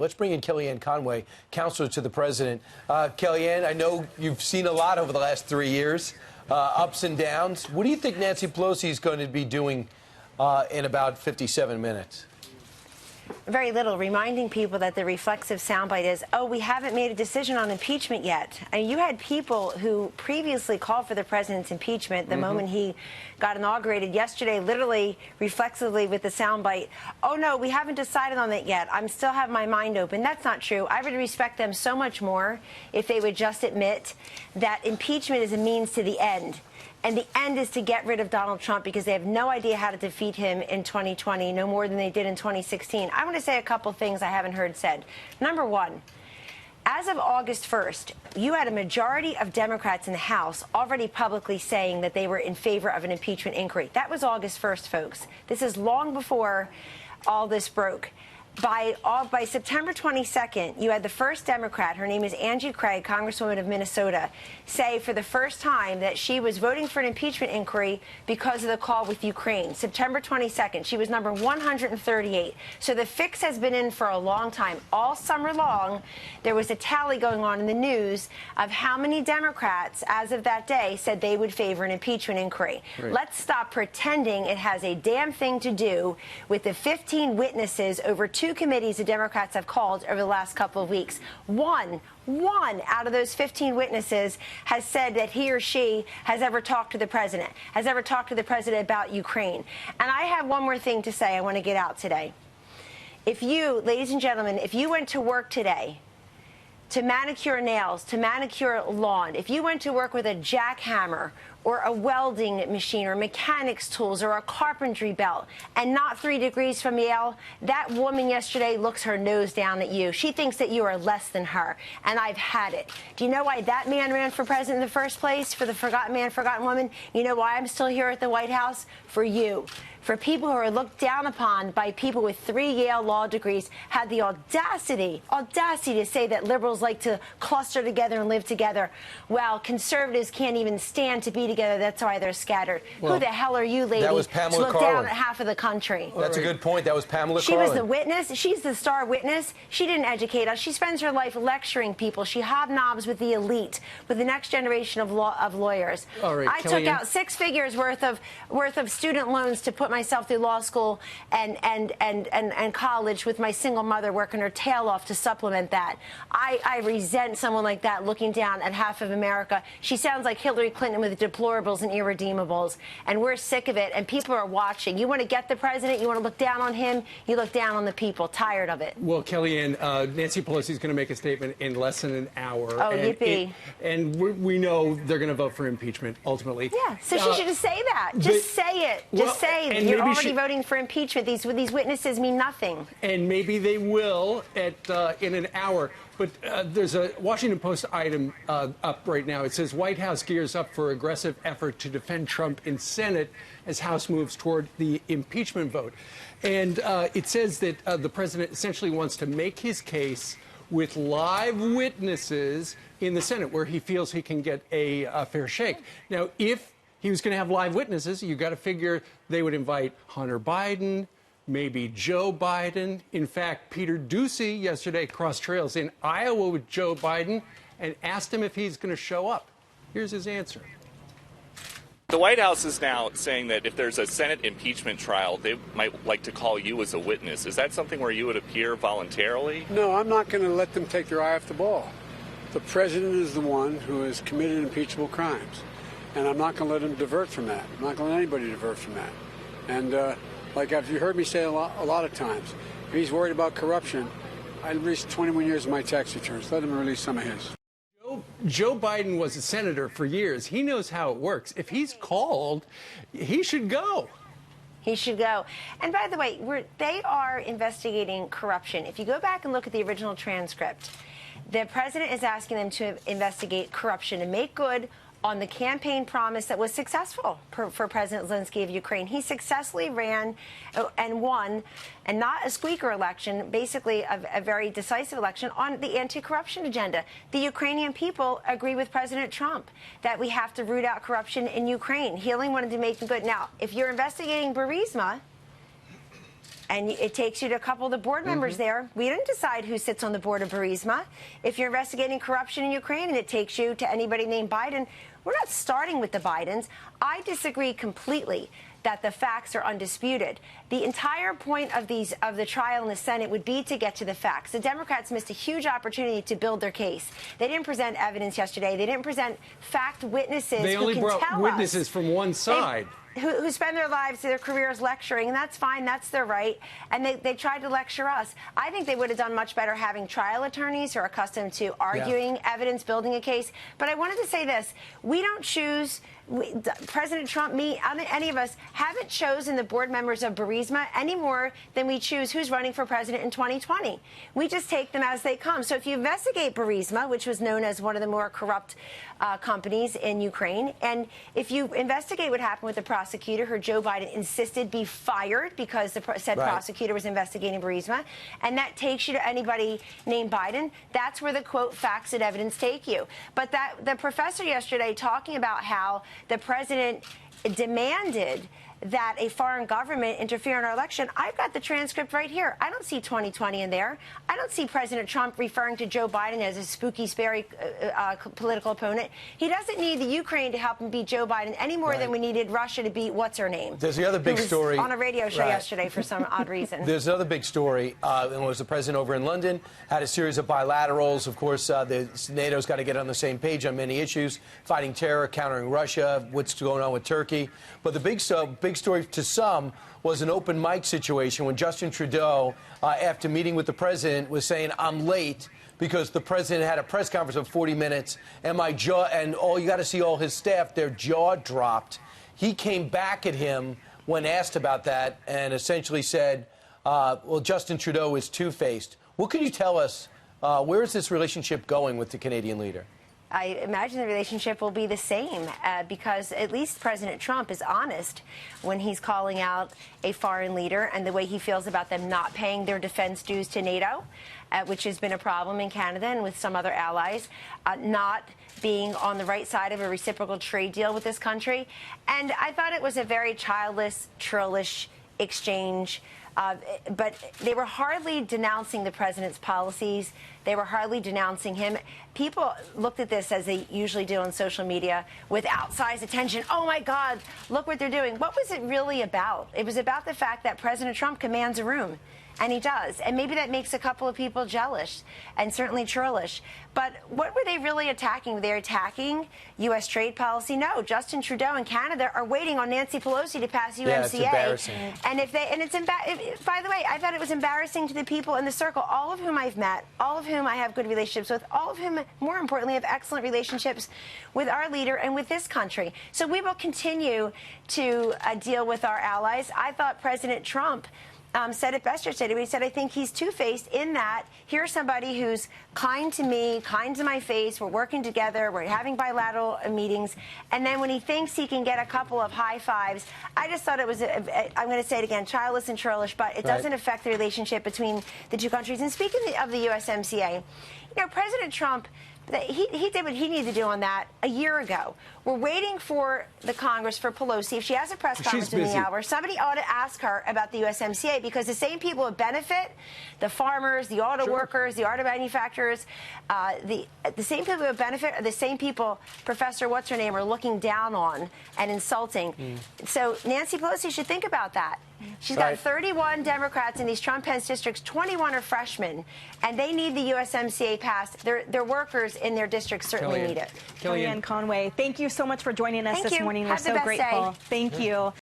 Let's bring in Kellyanne Conway, counselor to the president. Kellyanne, I know you've seen a lot over the last 3 years, ups and downs. What do you think Nancy Pelosi is going to be doing in about 57 minutes? Very little, reminding people that the reflexive soundbite is, oh, we haven't made a decision on impeachment yet. And you had people who previously called for the president's impeachment the moment he got inaugurated yesterday, literally reflexively with the soundbite, oh, no, we haven't decided on that yet. I still have my mind open. That's not true. I would respect them so much more if they would just admit that impeachment is a means to the end. And the end is to get rid of Donald Trump because they have no idea how to defeat him in 2020, no more than they did in 2016. I want to say a couple things I haven't heard said. Number one, as of August 1st, you had a majority of Democrats in the House already publicly saying that they were in favor of an impeachment inquiry. That was August 1st, folks. This is long before all this broke. By September 22nd, you had the first Democrat, her name is Angie Craig, Congresswoman of Minnesota, say for the first time that she was voting for an impeachment inquiry because of the call with Ukraine. September 22nd, she was number 138. So the fix has been in for a long time. All summer long, there was a tally going on in the news of how many Democrats, as of that day, said they would favor an impeachment inquiry. Right. Let's stop pretending it has a damn thing to do with the 15 witnesses over two committees the Democrats have called over the last couple of weeks. One out of those 15 witnesses has said that he or she has ever talked to the president, about Ukraine. And I have one more thing to say I want to get out today. If you, ladies and gentlemen, if you went to work today to manicure nails, to manicure lawn, if you went to work with a jackhammer or a welding machine or mechanics tools or a carpentry belt and not 3 degrees from Yale, that woman yesterday looks her nose down at you. She thinks that you are less than her, and I've had it. Do you know why that man ran for president in the first place, for the forgotten man, forgotten woman? You know why I'm still here at the White House? For you. For people who are looked down upon by people with 3 Yale law degrees, had the audacity to say that liberals like to cluster together and live together. Well, conservatives can't even stand to be together. That's why they're scattered. Well, who the hell are you, lady, that was Pamela to look Karlan. down at half of the country? That's a good point. That was Pamela Karlan. She was the witness. She's the star witness. She didn't educate us. She spends her life lecturing people. She hobnobs with the elite, with the next generation of lawyers. All right, I took out 6 figures worth of student loans to put myself through law school and college with my single mother working her tail off to supplement that. I resent someone like that looking down at half of America. She sounds like Hillary Clinton with deplorables and irredeemables, and we're sick of it, and people are watching. You want to get the president, you want to look down on him, you look down on the people. Tired of it. Well, Kellyanne, Nancy Pelosi is going to make a statement in less than an hour. Oh, yippee. And we know they're going to vote for impeachment, ultimately. Yeah, so she should just say that. Just say it. Just say you're already voting for impeachment. These witnesses mean nothing. And maybe they will in an hour. But there's a Washington Post item up right now. It says White House gears up for aggressive effort to defend Trump in Senate as House moves toward the impeachment vote. And it says that the president essentially wants to make his case with live witnesses in the Senate where he feels he can get a fair shake. Now, if he was going to have live witnesses, you got to figure they would invite Hunter Biden, maybe Joe Biden. In fact, Peter Doocy yesterday crossed trails in Iowa with Joe Biden and asked him if he's going to show up. Here's his answer. The White House is now saying that if there's a Senate impeachment trial, they might like to call you as a witness. Is that something where you would appear voluntarily? No, I'm not going to let them take their eye off the ball. The president is the one who has committed impeachable crimes, and I'm not going to let him divert from that. I'm not going to let anybody divert from that. And like you heard me say a lot of times, if he's worried about corruption, I released 21 years of my tax returns. Let him release some of his. Joe Biden was a senator for years. He knows how it works. If he's called, he should go. He should go. And by the way, they are investigating corruption. If you go back and look at the original transcript, the president is asking them to investigate corruption and make good on the campaign promise that was successful for President Zelensky of Ukraine. He successfully ran and won, and not a squeaker election, basically a very decisive election on the anti-corruption agenda. The Ukrainian people agree with President Trump that we have to root out corruption in Ukraine. He only wanted to make them good. Now, if you're investigating Burisma, And it takes you to a couple of the board members there. We didn't decide who sits on the board of Burisma. If you're investigating corruption in Ukraine and it takes you to anybody named Biden, we're not starting with the Bidens. I disagree completely that the facts are undisputed. The entire point of the trial in the Senate would be to get to the facts. The Democrats missed a huge opportunity to build their case. They didn't present evidence yesterday. They didn't present fact witnesses. They only brought witnesses from one side. Who spend their lives, their careers lecturing, and that's fine, that's their right, and they tried to lecture us. I think they would have done much better having trial attorneys who are accustomed to arguing evidence, building a case. But I wanted to say this. We don't choose, President Trump, me, any of us, haven't chosen the board members of Burisma any more than we choose who's running for president in 2020. We just take them as they come. So if you investigate Burisma, which was known as one of the more corrupt companies in Ukraine, and if you investigate what happened with the prosecutor who Joe Biden insisted be fired because the said prosecutor was investigating Burisma, and that takes you to anybody named Biden, that's where the, quote, facts and evidence take you. But the professor yesterday talking about how the president demanded that a foreign government interfere in our election. I've got the transcript right here. I don't see 2020 in there. I don't see President Trump referring to Joe Biden as a spooky, scary political opponent. He doesn't need the Ukraine to help him beat Joe Biden any more than we needed Russia to beat what's her name. There's the other big story on a radio show yesterday for some odd reason. There's another big story. It was the president over in London, had a series of bilaterals. Of course, NATO's got to get on the same page on many issues, fighting terror, countering Russia, what's going on with Turkey. But the big story to some was an open mic situation when Justin Trudeau, after meeting with the president, was saying, I'm late because the president had a press conference of 40 minutes and you got to see all his staff, their jaw dropped. He came back at him when asked about that and essentially said, well, Justin Trudeau is two-faced. What can you tell us? Where is this relationship going with the Canadian leader? I imagine the relationship will be the same because at least President Trump is honest when he's calling out a foreign leader and the way he feels about them not paying their defense dues to NATO, which has been a problem in Canada and with some other allies, not being on the right side of a reciprocal trade deal with this country. And I thought it was a very childless, churlish exchange. But they were hardly denouncing the president's policies. They were hardly denouncing him. People looked at this, as they usually do on social media, with outsized attention. Oh, my God, look what they're doing. What was it really about? It was about the fact that President Trump commands a room. And he does. And maybe that makes a couple of people jealous and certainly churlish. But what were they really attacking? Were they attacking U.S. trade policy? No. Justin Trudeau and Canada are waiting on Nancy Pelosi to pass UMCA. Yeah, it's embarrassing. And by the way, I thought it was embarrassing to the people in the circle, all of whom I've met, all of whom I have good relationships with, all of whom, more importantly, have excellent relationships with our leader and with this country. So we will continue to deal with our allies. I thought President Trump said it best yesterday. He said, I think he's two-faced in that here's somebody who's kind to me, kind to my face. We're working together. We're having bilateral meetings. And then when he thinks he can get a couple of high fives, I just thought it was, I'm going to say it again, childless and churlish, but it doesn't affect the relationship between the two countries. And speaking of the USMCA, you know, President Trump, he did what he needed to do on that a year ago. We're waiting for the Congress, for Pelosi. If she has a press conference in the hour, somebody ought to ask her about the USMCA, because the same people who benefit, the farmers, the auto workers, the auto manufacturers, the same people who benefit are the same people Professor What's-Her-Name are looking down on and insulting. So Nancy Pelosi should think about that. She's got 31 Democrats in these Trump-Pence districts. 21 are freshmen, and they need the USMCA passed. Their workers in their districts certainly need it. Kellyanne Conway, thank you so much for joining us this morning. Have We're so grateful. Thank you.